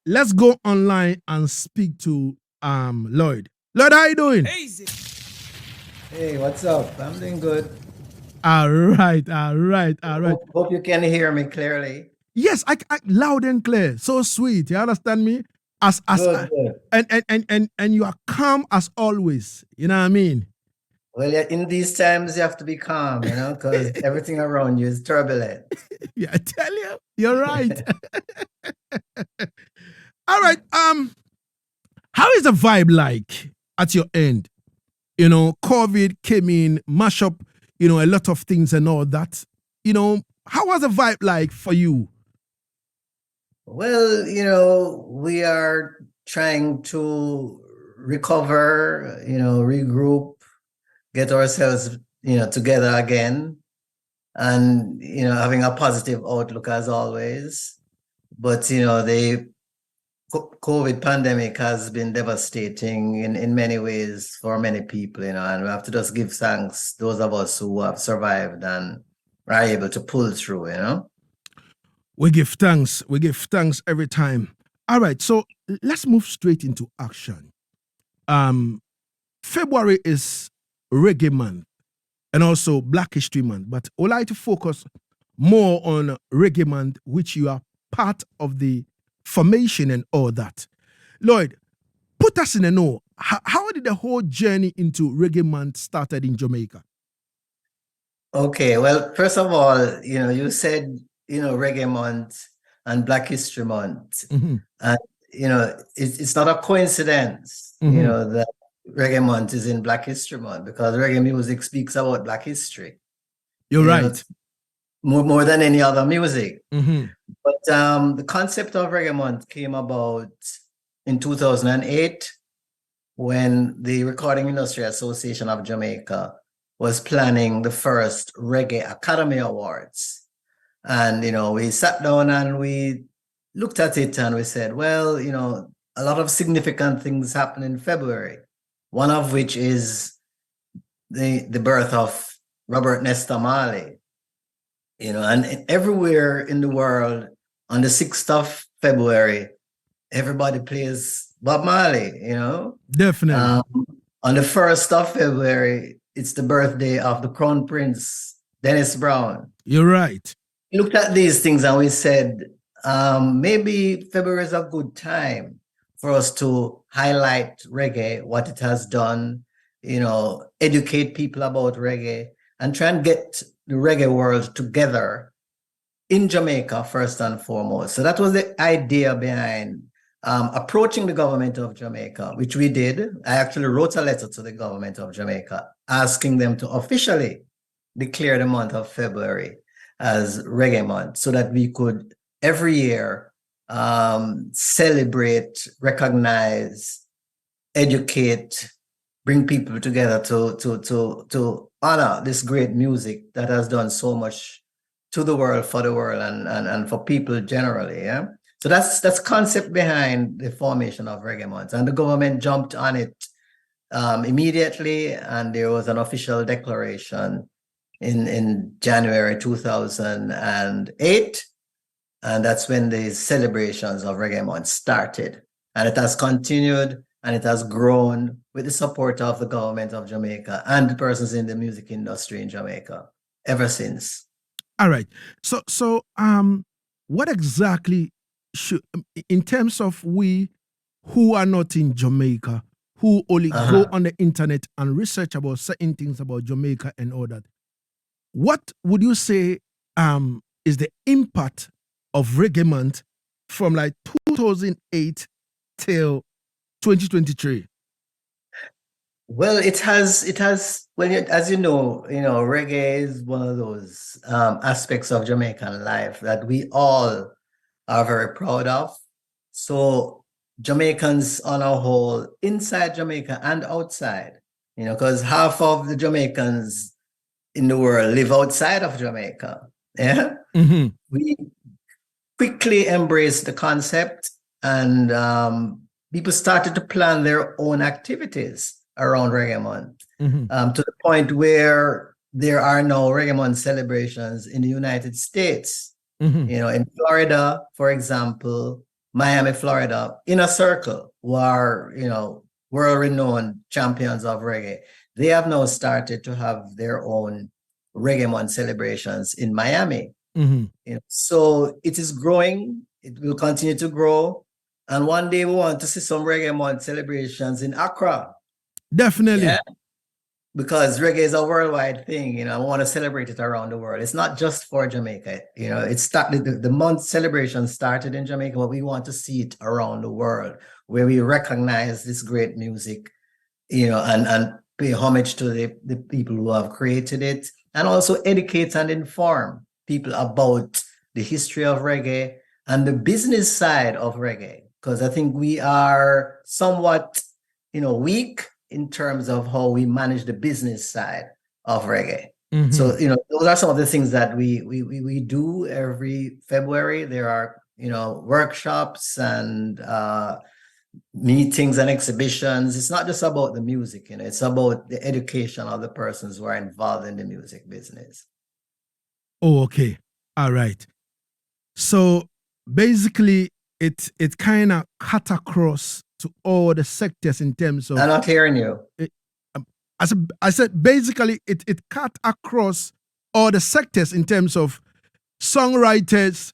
let's go online and speak to Lloyd. Lloyd, how you doing? Hey, what's up? I'm doing good. All right. Hope you can hear me clearly. Yes, I loud and clear. So sweet. You understand me? Good, good. And you are calm as always. You know what I mean? Well, yeah, in these times you have to be calm, because everything around you is turbulent. Yeah, I tell you, you're right. All right. How is the vibe like at your end? COVID came in, mash up, a lot of things and all that. How was the vibe like for you? Well, we are trying to recover, regroup, get ourselves, together again, and, having a positive outlook as always. But, the COVID pandemic has been devastating in many ways for many people, and we have to just give thanks, those of us who have survived and are able to pull through. We give thanks. We give thanks every time. All right, so let's move straight into action. February is Reggae Month and also Black History Month, but I'd like to focus more on Reggae Month, which you are part of the formation and all that. Lloyd, put us in a know. How did the whole journey into Reggae Month started in Jamaica? Okay, well, first of all, you said, Reggae Month and Black History Month. Mm-hmm. And, it's not a coincidence, that Reggae Month is in Black History Month, because reggae music speaks about Black history. You're right. More than any other music. Mm-hmm. But the concept of Reggae Month came about in 2008 when the Recording Industry Association of Jamaica was planning the first Reggae Academy Awards. And, we sat down and we looked at it and we said, well, a lot of significant things happen in February, one of which is the birth of Robert Nesta Tamale. And everywhere in the world on the 6th of February, everybody plays Bob Marley, Definitely. On the 1st of February, it's the birthday of the Crown Prince, Dennis Brown. You're right. We looked at these things and we said, maybe February is a good time for us to highlight reggae, what it has done, educate people about reggae, and try and get the reggae world together in Jamaica first and foremost. So that was the idea behind approaching the government of Jamaica, which we did. I actually wrote a letter to the government of Jamaica asking them to officially declare the month of February as Reggae Month so that we could every year celebrate, recognize, educate, bring people together to honor this great music that has done so much to the world, for the world, and for people generally. Yeah. So that's concept behind the formation of Reggae Month, and the government jumped on it immediately, and there was an official declaration in January 2008, and that's when the celebrations of Reggae Month started, and it has continued. And it has grown with the support of the government of Jamaica and the persons in the music industry in Jamaica ever since. All right. So what exactly should, in terms of we who are not in Jamaica, who only go on the internet and research about certain things about Jamaica and all that, what would you say is the impact of Reggae Month from like 2008 till 2023? Well, it has. Well, as you know, reggae is one of those aspects of Jamaican life that we all are very proud of. So Jamaicans on a whole, inside Jamaica and outside, because half of the Jamaicans in the world live outside of Jamaica. Yeah. Mm-hmm. We quickly embraced the concept, and people started to plan their own activities around Reggae Month, to the point where there are now Reggae Month celebrations in the United States. In Florida, for example, Miami, Florida, Inner Circle, who are, world-renowned champions of reggae. They have now started to have their own Reggae Month celebrations in Miami. So it is growing. It will continue to grow. And one day we want to see some Reggae Month celebrations in Accra. Definitely. Yeah. Because reggae is a worldwide thing, I want to celebrate it around the world. It's not just for Jamaica. It started, the month celebration started in Jamaica, but we want to see it around the world where we recognize this great music, and pay homage to the people who have created it, and also educate and inform people about the history of reggae and the business side of reggae. Because I think we are somewhat, weak in terms of how we manage the business side of reggae. So, those are some of the things that we do every February. There are, workshops and meetings and exhibitions. It's not just about the music, it's about the education of the persons who are involved in the music business. Oh, okay. All right. So basically, it kind of cut across to all the sectors in terms of. I'm not hearing you. I said basically it cut across all the sectors in terms of songwriters,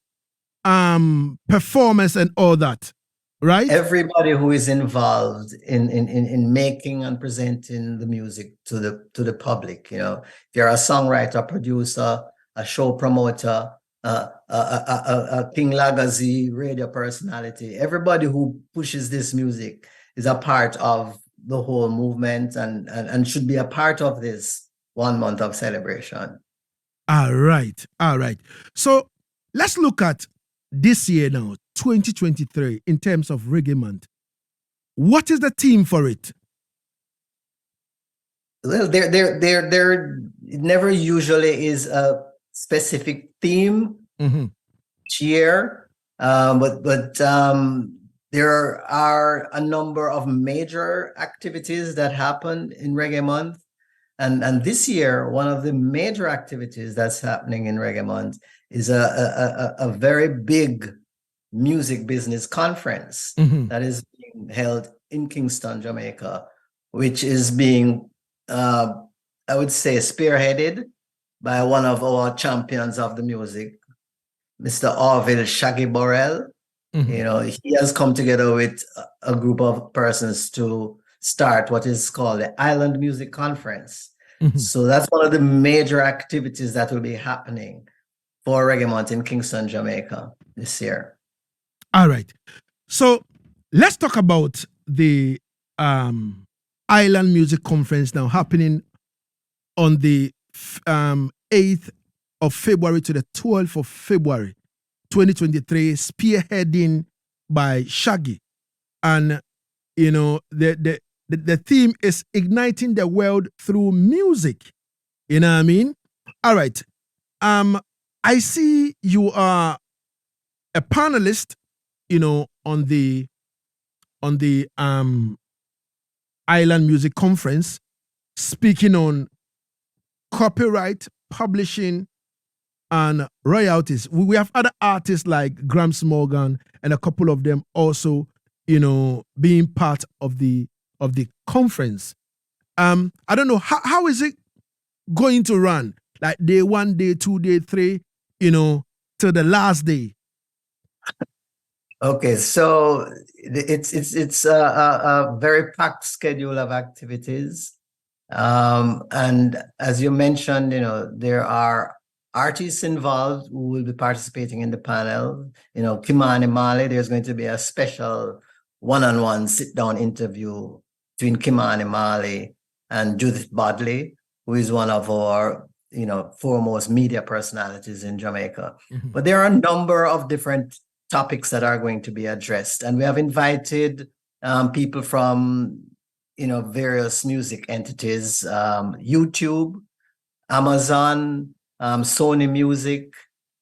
performance, and all that, right? Everybody who is involved in making and presenting the music to the public. If you're a songwriter, producer, a show promoter, a King Lagazee radio personality, everybody who pushes this music is a part of the whole movement and should be a part of this 1 month of celebration. All right. So let's look at this year now, 2023, in terms of Reggae Month. What is the theme for it? Well, there never usually is a specific theme each year, but there are a number of major activities that happen in Reggae Month. And this year, one of the major activities that's happening in Reggae Month is a very big music business conference that is being held in Kingston, Jamaica, which is being, I would say, spearheaded by one of our champions of the music, Mr. Orville Shaggy Borrell. He has come together with a group of persons to start what is called the Island Music Conference. So that's one of the major activities that will be happening for Reggae Month in Kingston, Jamaica this year. All right. So let's talk about the Island Music Conference now happening on the 8th of February to the 12th of February, 2023, spearheading by Shaggy. And, the theme is igniting the world through music. You know what I mean? All right. I see you are a panelist, on the Island Music Conference, speaking on copyright, publishing, and royalties. We have other artists like Grammy Morgan and a couple of them also, being part of the conference. I don't know, how is it going to run? Like day 1, day 2, day 3, to the last day? Okay, so it's a very packed schedule of activities. And as you mentioned, there are artists involved who will be participating in the panel. Kimani Mali, there's going to be a special one-on-one sit-down interview between Kimani Mali and Judith Bodley, who is one of our, foremost media personalities in Jamaica. But there are a number of different topics that are going to be addressed. And we have invited people from, various music entities, YouTube, Amazon, Sony Music,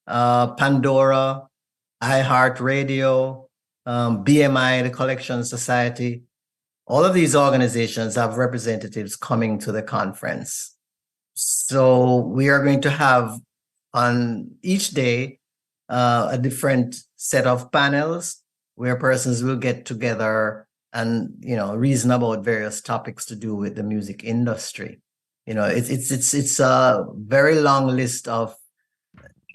Pandora, iHeartRadio, BMI, the Collection Society. All of these organizations have representatives coming to the conference. So we are going to have on each day a different set of panels where persons will get together and, reason about various topics to do with the music industry. It's a very long list of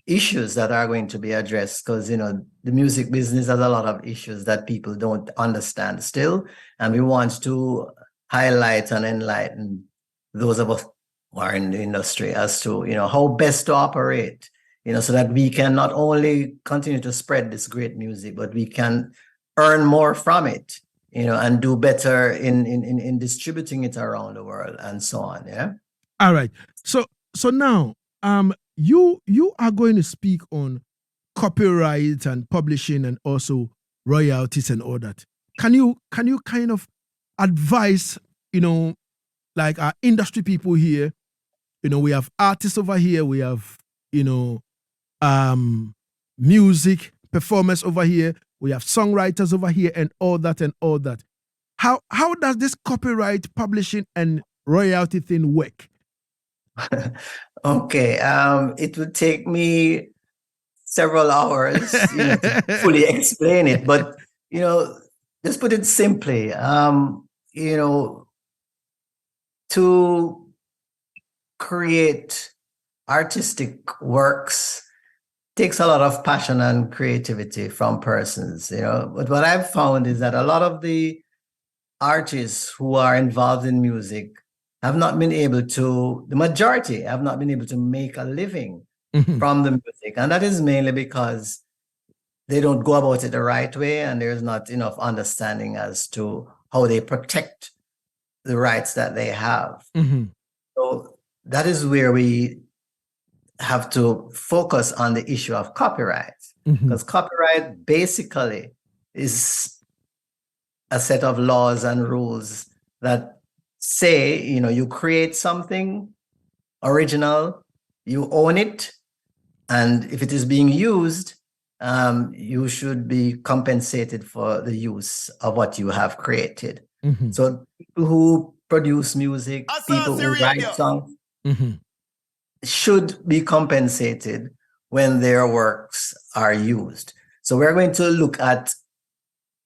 issues that are going to be addressed because, the music business has a lot of issues that people don't understand still. And we want to highlight and enlighten those of us who are in the industry as to, how best to operate, so that we can not only continue to spread this great music, but we can earn more from it, and do better in distributing it around the world and so on. Yeah. All right. So now, you are going to speak on copyright and publishing and also royalties and all that. Can you kind of advise, like our industry people here, we have artists over here, we have, music performers over here, we have songwriters over here and all that and all that. How does this copyright, publishing and royalty thing work? Okay, it would take me several hours, to fully explain it. But just put it simply, to create artistic works takes a lot of passion and creativity from persons. But what I've found is that a lot of the artists who are involved in music have not been able to, the majority have not been able to make a living from the music. And that is mainly because they don't go about it the right way and there's not enough understanding as to how they protect the rights that they have. So that is where we have to focus on the issue of copyright, because copyright basically is a set of laws and rules that say, you create something original, you own it, and if it is being used, you should be compensated for the use of what you have created. So people who produce music, people who write songs, should be compensated when their works are used. So we're going to look at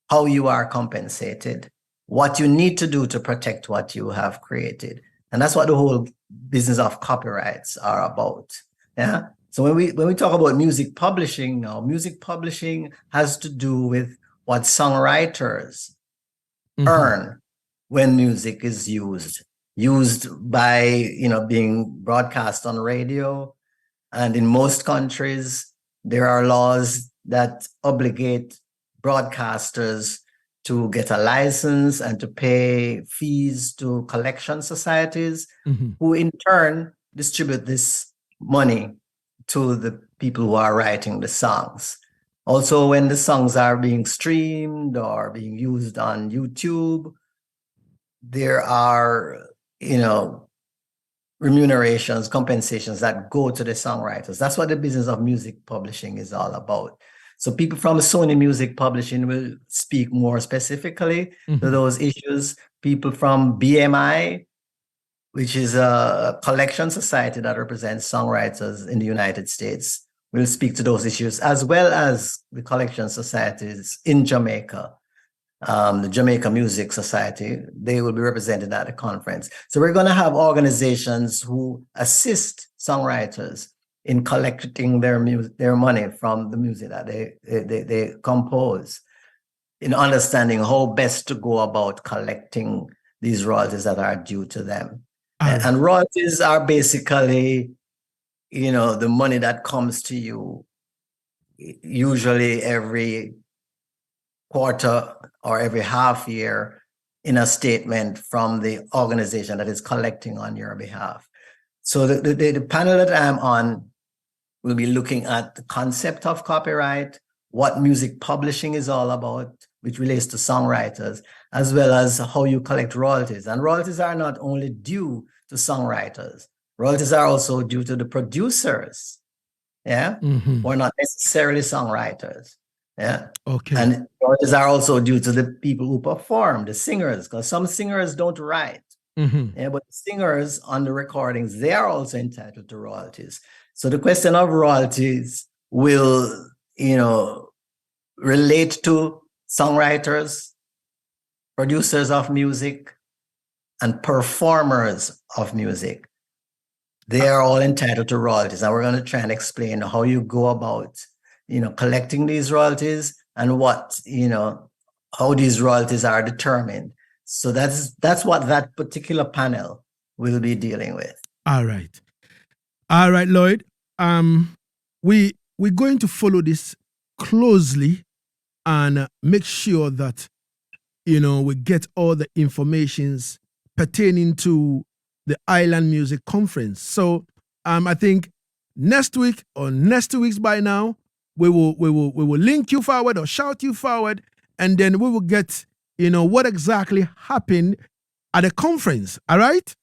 how you are compensated, what you need to do to protect what you have created. And that's what the whole business of copyrights are about. Yeah. So when we talk about music publishing now, music publishing has to do with what songwriters earn when music is used by, being broadcast on radio. And in most countries, there are laws that obligate broadcasters to get a license and to pay fees to collection societies, who in turn distribute this money to the people who are writing the songs. Also, when the songs are being streamed or being used on YouTube, there are, remunerations, compensations that go to the songwriters. That's what the business of music publishing is all about. So people from Sony Music Publishing will speak more specifically to those issues. People from BMI, which is a collection society that represents songwriters in the United States, will speak to those issues, as well as the collection societies in Jamaica. The Jamaica Music Society, they will be represented at the conference. So we're going to have organizations who assist songwriters in collecting their money from the music that they compose, in understanding how best to go about collecting these royalties that are due to them. And royalties are basically, the money that comes to you usually every quarter or every half year in a statement from the organization that is collecting on your behalf. So the panel that I'm on will be looking at the concept of copyright, what music publishing is all about, which relates to songwriters, as well as how you collect royalties. And royalties are not only due to songwriters, royalties are also due to the producers, or not necessarily songwriters. Yeah. Okay. And royalties are also due to the people who perform, the singers, because some singers don't write. Yeah, but the singers on the recordings, they are also entitled to royalties. So the question of royalties will, relate to songwriters, producers of music, and performers of music. They are all entitled to royalties. And we're going to try and explain how you go about, collecting these royalties and what, how these royalties are determined. So that's what that particular panel will be dealing with. All right, Lloyd. We're going to follow this closely and make sure that we get all the informations pertaining to the Island Music Conference. So I think next week or next 2 weeks by now, we will link you forward or shout you forward, and then we will get what exactly happened at the conference. All right?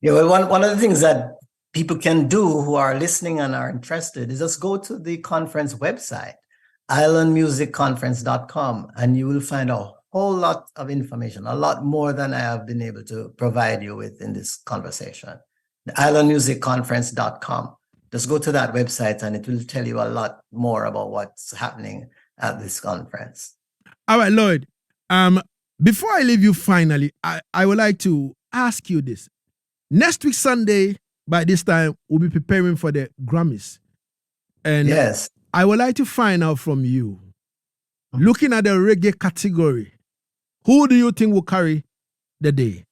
Yeah, well, one of the things that people can do who are listening and are interested is just go to the conference website, islandmusicconference.com, and you will find a whole lot of information, a lot more than I have been able to provide you with in this conversation. The islandmusicconference.com. Just go to that website and it will tell you a lot more about what's happening at this conference. All right, Lloyd. Before I leave you finally, I would like to ask you this. Next week, Sunday, by this time, we'll be preparing for the Grammys. And yes, I would like to find out from you, looking at the reggae category, who do you think will carry the day?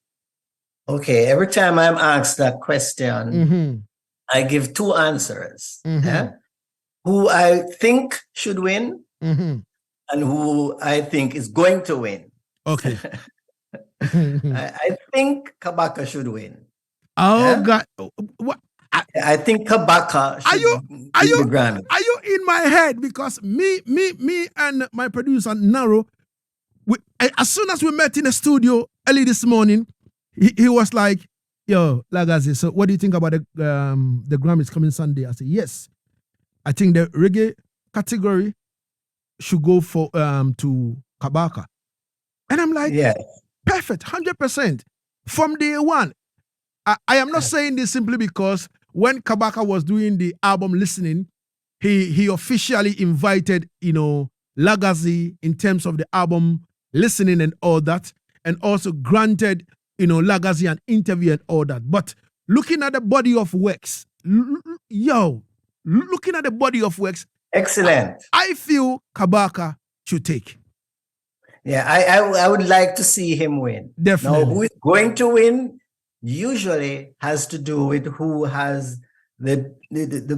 Okay, every time I'm asked that question, I give two answers. Yeah? Who I think should win and who I think is going to win. Okay. I think Kabaka should win. Oh, yeah? God. What? I think Kabaka should win the Grammy. Are you in my head? Because me and my producer, Naro, as soon as we met in the studio early this morning, he was like, yo, Lagazee, so what do you think about the Grammys coming Sunday? I said, yes. I think the reggae category should go for to Kabaka. And I'm like, yeah, perfect, 100%. From day one. I am not saying this simply because when Kabaka was doing the album listening, he officially invited, Lagazee in terms of the album listening and all that, and also granted, Lagazee an interview and all that. But looking at the body of works, looking at the body of works, excellent. I feel Kabaka should take. Yeah, I would like to see him win. Definitely. Now, who is going to win usually has to do with who has the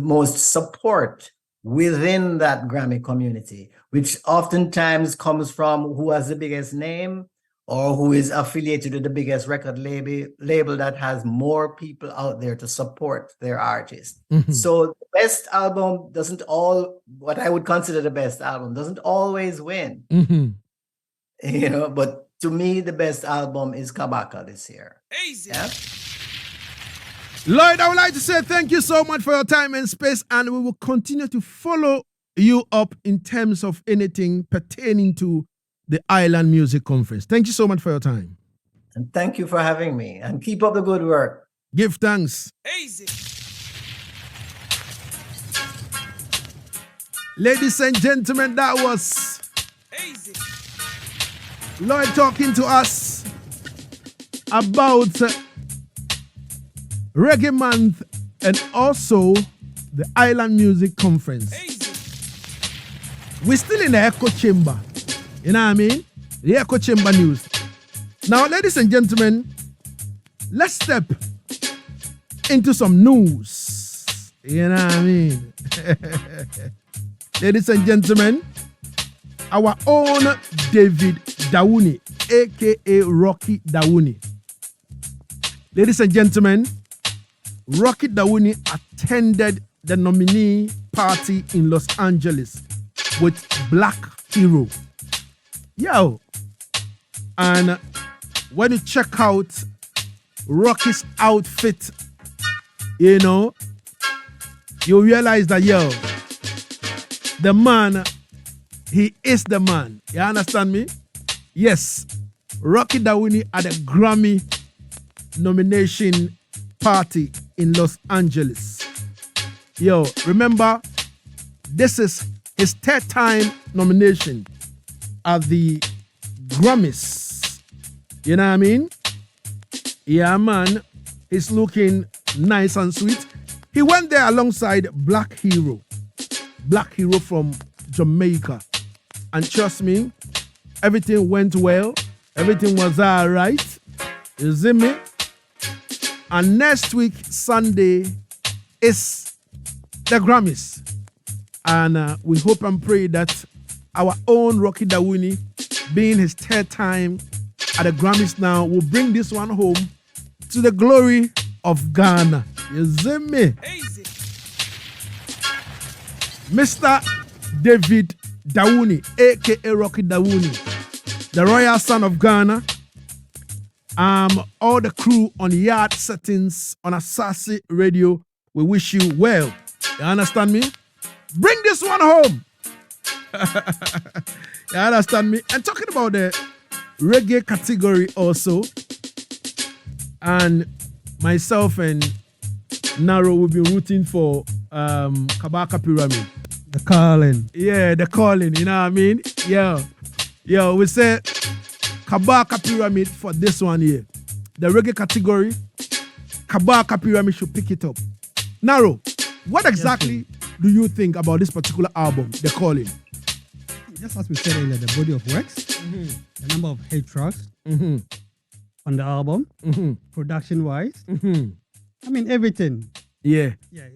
most support within that Grammy community, which oftentimes comes from who has the biggest name or who is affiliated with the biggest record label that has more people out there to support their artist. So the best album what I would consider the best album doesn't always win. But to me, the best album is Kabaka this year. Easy. Yeah? Lloyd, I would like to say thank you so much for your time and space, and we will continue to follow you up in terms of anything pertaining to the Island Music Conference. Thank you so much for your time. And thank you for having me. And keep up the good work. Give thanks. Easy. Ladies and gentlemen, that was Easy. Lloyd talking to us about Reggae Month and also the Island Music Conference. Easy. We're still in the echo chamber. You know what I mean? The echo chamber news. Now, ladies and gentlemen, let's step into some news. You know what I mean? Ladies and gentlemen, our own David Dawuni, aka Rocky Dawuni. Ladies and gentlemen, Rocky Dawuni attended the nominee party in Los Angeles with Black Hero. Yo. And when you check out Rocky's outfit, you realize that, the man, he is the man. You understand me? Yes. Rocky Dawuni at a Grammy nomination party in Los Angeles. Remember, this is his third time nomination. at the Grammys. You know what I mean? Yeah, man. He's looking nice and sweet. He went there alongside Black Hero from Jamaica. And trust me, everything went well. Everything was all right. You see me? And next week, Sunday, is the Grammys. And we hope and pray that our own Rocky Dawuni, being his third time at the Grammys now, will bring this one home to the glory of Ghana. You see me? Easy. Mr. David Dawuni, aka Rocky Dawuni, the royal son of Ghana. All the crew on Yaad, Settingz, on Asaase Radio, we wish you well. You understand me? Bring this one home. You understand me? And talking about the reggae category also, and myself and Naro will be rooting for Kabaka Pyramid. The Kalling. Yeah, the Kalling, you know what I mean? Yeah. Yo, we say Kabaka Pyramid for this one here. The reggae category, Kabaka Pyramid should pick it up. Naro, what exactly do you think about this particular album, The Kalling? Just as we said earlier, the body of works, the number of hit tracks on the album, production-wise. I mean, everything. Yeah. Yeah,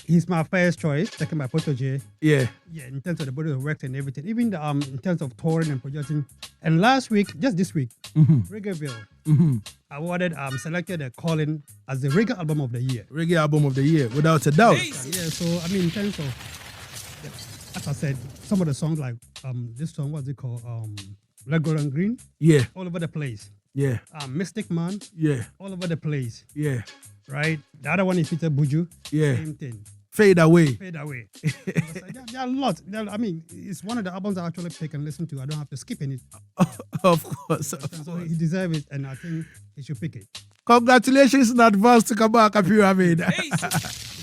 he's my first choice, second by Protege. Yeah. Yeah, in terms of the body of works and everything. Even the, in terms of touring and producing. And last week, just this week, Reggaeville awarded, selected The Kalling as the reggae album of the year. Reggae album of the year, without a doubt. Yeah, so I mean, in terms of, as I said, some of the songs like this song, what's it called? Red, Gold and Green. Yeah. All over the place. Yeah. Mystic Man. Yeah. All over the place. Yeah. Right? The other one is Peter Buju. Yeah. Same thing. Fade Away. Fade Away. There are lots. I mean, it's one of the albums I actually pick and listen to. I don't have to skip any. Of course. So he deserves it, and I think he should pick it. Congratulations in advance to Kabaka Pyramid. It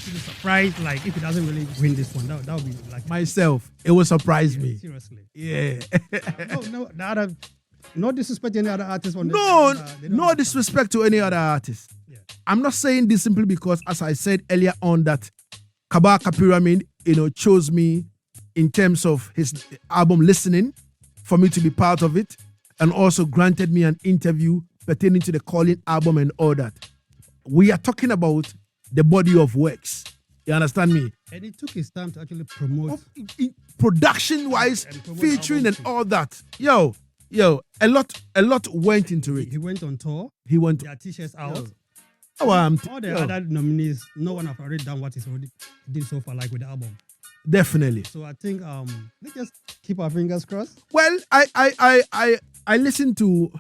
should be surprised, like, if he doesn't really win this one. That would be like... Myself, it will surprise me. Seriously. Yeah. No, the other... No disrespect to any other artist. No disrespect to any other artist. Yeah. I'm not saying this simply because, as I said earlier on, that Kabaka Pyramid, chose me in terms of his album listening for me to be part of it, and also granted me an interview pertaining to the Kalling album and all that. We are talking about the body of works. You understand me? And it took his time to actually promote. Production-wise, featuring and all that. Yo, a lot went into it. He went on tour. He went. Their t-shirts out. All the other nominees, no one have already done what he's already did so far, like with the album. Definitely. So I think let's just keep our fingers crossed. Well, I listened to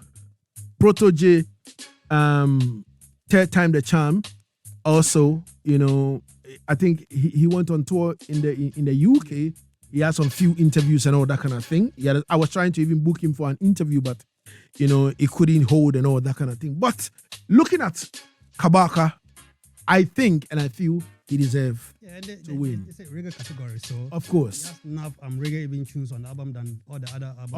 Protege, Third Time the Charm. Also, I think he went on tour in the UK. He had some few interviews and all that kind of thing. I was trying to even book him for an interview, but he couldn't hold and all that kind of thing. But looking at Kabaka, I think and I feel he deserves to win. It's a reggae category, so of course. He has enough reggae even tunes on the album than all the other albums.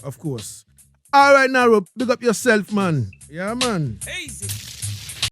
Of course. All right, now, big up yourself, man. Yeah, man. Easy.